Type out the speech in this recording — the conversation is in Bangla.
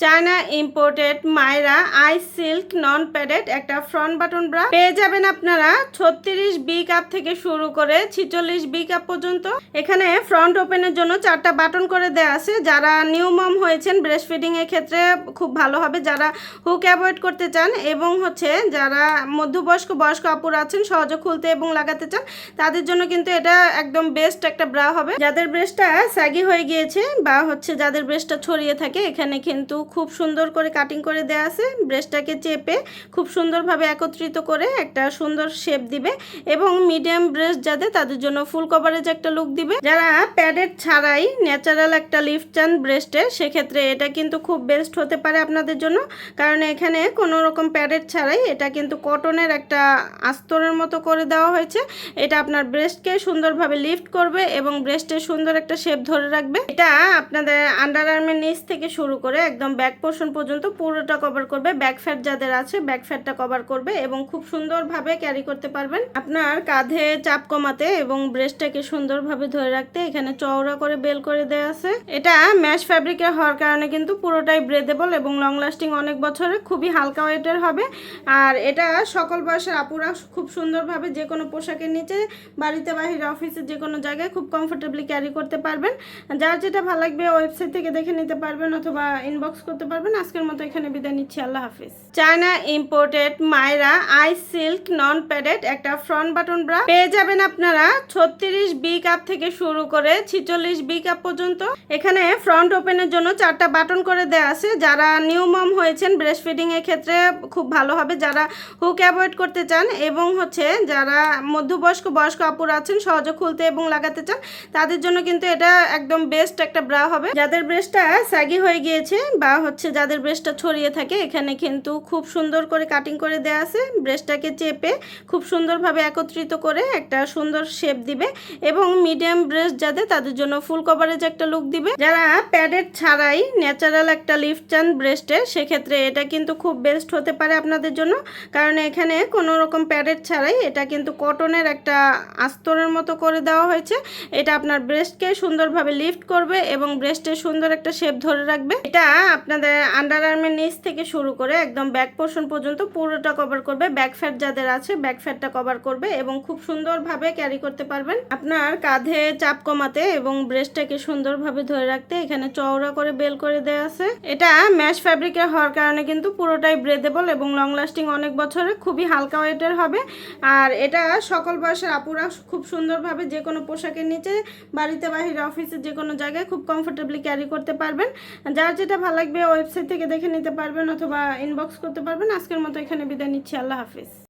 চায়না ইম্পোর্টেড মায়রা আই সিল্ক নন প্যাডেড একটা ফ্রন্ট বাটন ব্রা পেয়ে যাবেন আপনারা 36 বি কাপ থেকে শুরু করে 46 বি কাপ পর্যন্ত। এখানে ফ্রন্ট ওপেনের জন্য 4টা বাটন করে দেয়া আছে। যারা নিউ মম হয়েছেন ব্রেস্ট ফিডিং এর ক্ষেত্রে খুব ভালো হবে, যারা হুক অ্যাভয়েড করতে চান এবং যারা মধ্যবয়স্ক আপুরা আছেন সহজে খুলতে এবং লাগাতে চান তাদের জন্য কিন্তু এটা একদম বেস্ট একটা ব্রা হবে। যাদের ব্রেস্টটা স্যাগি হয়ে গিয়েছে বা যাদের ব্রেস্টটা ছড়িয়ে থাকে, এখানে কিন্তু খুব সুন্দর করে কাটিং করে দেয়া আছে। ব্রেস্টটাকে চেপে খুব সুন্দরভাবে একত্রিত করে একটা সুন্দর শেপ দিবে এবং মিডিয়াম ব্রেস্ট যাদের তাদের জন্য ফুল কভারেজ একটা লুক দিবে। যারা প্যাডেড ছাড়াই ন্যাচারাল একটা লিফট চান ব্রেস্টে, সেক্ষেত্রে এটা কিন্তু খুব বেস্ট হতে পারে আপনাদের জন্য, কারণ এখানে কোনো রকম প্যাডেড ছাড়াই এটা কিন্তু কটনের একটা আস্তরের মতো করে দেওয়া হয়েছে। এটা আপনার ব্রেস্টকে সুন্দরভাবে লিফট করবে এবং ব্রেস্টের সুন্দর একটা শেপ ধরে রাখবে। এটা আপনাদের আন্ডার আর্মের নিচ থেকে শুরু করে একদম ব্যাক পোর্শন পর্যন্ত পুরোটা কভার করবে। ব্যাক ফ্যাট যাদের আছে ব্যাক ফ্যাটটা কভার করবে এবং খুব সুন্দরভাবে ক্যারি করতে পারবেন। আপনার কাঁধে চাপ কমাতে এবং ব্রেস্টটাকে সুন্দরভাবে ধরে রাখতে এখানে চওড়া করে বেল করে দেওয়া আছে। এটা ম্যাশ ফ্যাব্রিকের হওয়ার কারণে কিন্তু পুরোটাই ব্রেদেবল এবং লং লাস্টিং অনেক বছরের, খুবই হালকা ওয়েটের হবে। আর এটা সকল বয়সের আপুরা খুব সুন্দরভাবে যে কোনো পোশাকের নিচে, বাড়িতে বাহিরে অফিসে যে কোনো জায়গায় খুব কমফোর্টেবলি ক্যারি করতে পারবেন। যার যেটা ভালো লাগবে ওয়েবসাইট থেকে দেখে নিতে পারবেন অথবা ইনবক্স করতে পারবেন। আজকের মতো এখানে বিদায় নিচ্ছি, আল্লাহ হাফিজ। চায়না ইম্পোর্টেড মায়রা আই সিল্ক নন প্যাডেড একটা ফ্রন্ট বাটন ব্রা পেয়ে যাবেন আপনারা 36 বি কাপ থেকে শুরু করে 46 বি কাপ পর্যন্ত। এখানে ফ্রন্ট ওপেনের জন্য 4টা বাটন করে দেয়া আছে। যারা নিউ মম হয়েছেন ব্রেস্ট ফিডিং এর ক্ষেত্রে খুব ভালো হবে, যারা হুক অ্যাভয়েড করতে চান এবং যারা মধ্যবয়স্ক আপুরা আছেন সহজে খুলতে এবং লাগাতে চান তাদের জন্য কিন্তু এটা একদম বেস্ট একটা ব্রা হবে। যাদের ব্রেস্টটা স্যাগি হয়ে গিয়েছে বা যাদের ব্রেস্টটা ছড়িয়ে থাকে, এখানে কিন্তু খুব সুন্দর করে কাটিং করে দেয়া আছে। ব্রেস্টটাকে চেপে খুব সুন্দরভাবে একত্রিত করে একটা সুন্দর শেপ দিবে এবং মিডিয়াম ব্রেস্ট যাদের তাদের জন্য ফুল কভারেজ একটা লুক দিবে। যারা প্যাডেড ছাড়াই ন্যাচারাল একটা লিফট চান ব্রেস্টে, সেক্ষেত্রে এটা কিন্তু খুব বেস্ট হতে পারে আপনাদের জন্য, কারণ এখানে কোনো রকম প্যাডেড ছাড়াই এটা কিন্তু কটনের একটা আস্তরের মতো করে দেওয়া হয়েছে। এটা আপনার ব্রেস্টকে সুন্দরভাবে লিফট করবে এবং ব্রেস্টের সুন্দর একটা শেপ ধরে রাখবে। এটা আপনাদের আন্ডার আর্মের নিচ থেকে শুরু করে একদম ব্যাক পোর্শন পর্যন্ত পুরোটা কভার করবে। ব্যাক ফ্যাট যাদের আছে ব্যাক ফ্যাটটা কভার করবে এবং খুব সুন্দরভাবে ক্যারি করতে পারবেন। আপনার কাঁধে চাপ কমাতে এবং ব্রেস্টটাকে সুন্দরভাবে ধরে রাখতে এখানে চওড়া করে বেল করে দেওয়া আছে। এটা ম্যাশ ফ্যাব্রিকের হওয়ার কারণে কিন্তু পুরোটাই ব্রেদেবল এবং লং লাস্টিং অনেক বছরের, খুবই হালকা ওয়েটের হবে। আর এটা সকল বয়সের আপুরা খুব সুন্দরভাবে যে কোনো পোশাকের নিচে, বাড়িতে বাহিরে অফিসে যে কোনো জায়গায় খুব কমফোর্টেবলি ক্যারি করতে পারবেন। যার যেটা ভালো লাগবে ওয়েবসাইট থেকে দেখে নিতে পারবেন অথবা ইনবক্স করতে পারবেন। আজকের মতো এখানে বিদায় নিচ্ছি, আল্লাহ হাফিজ।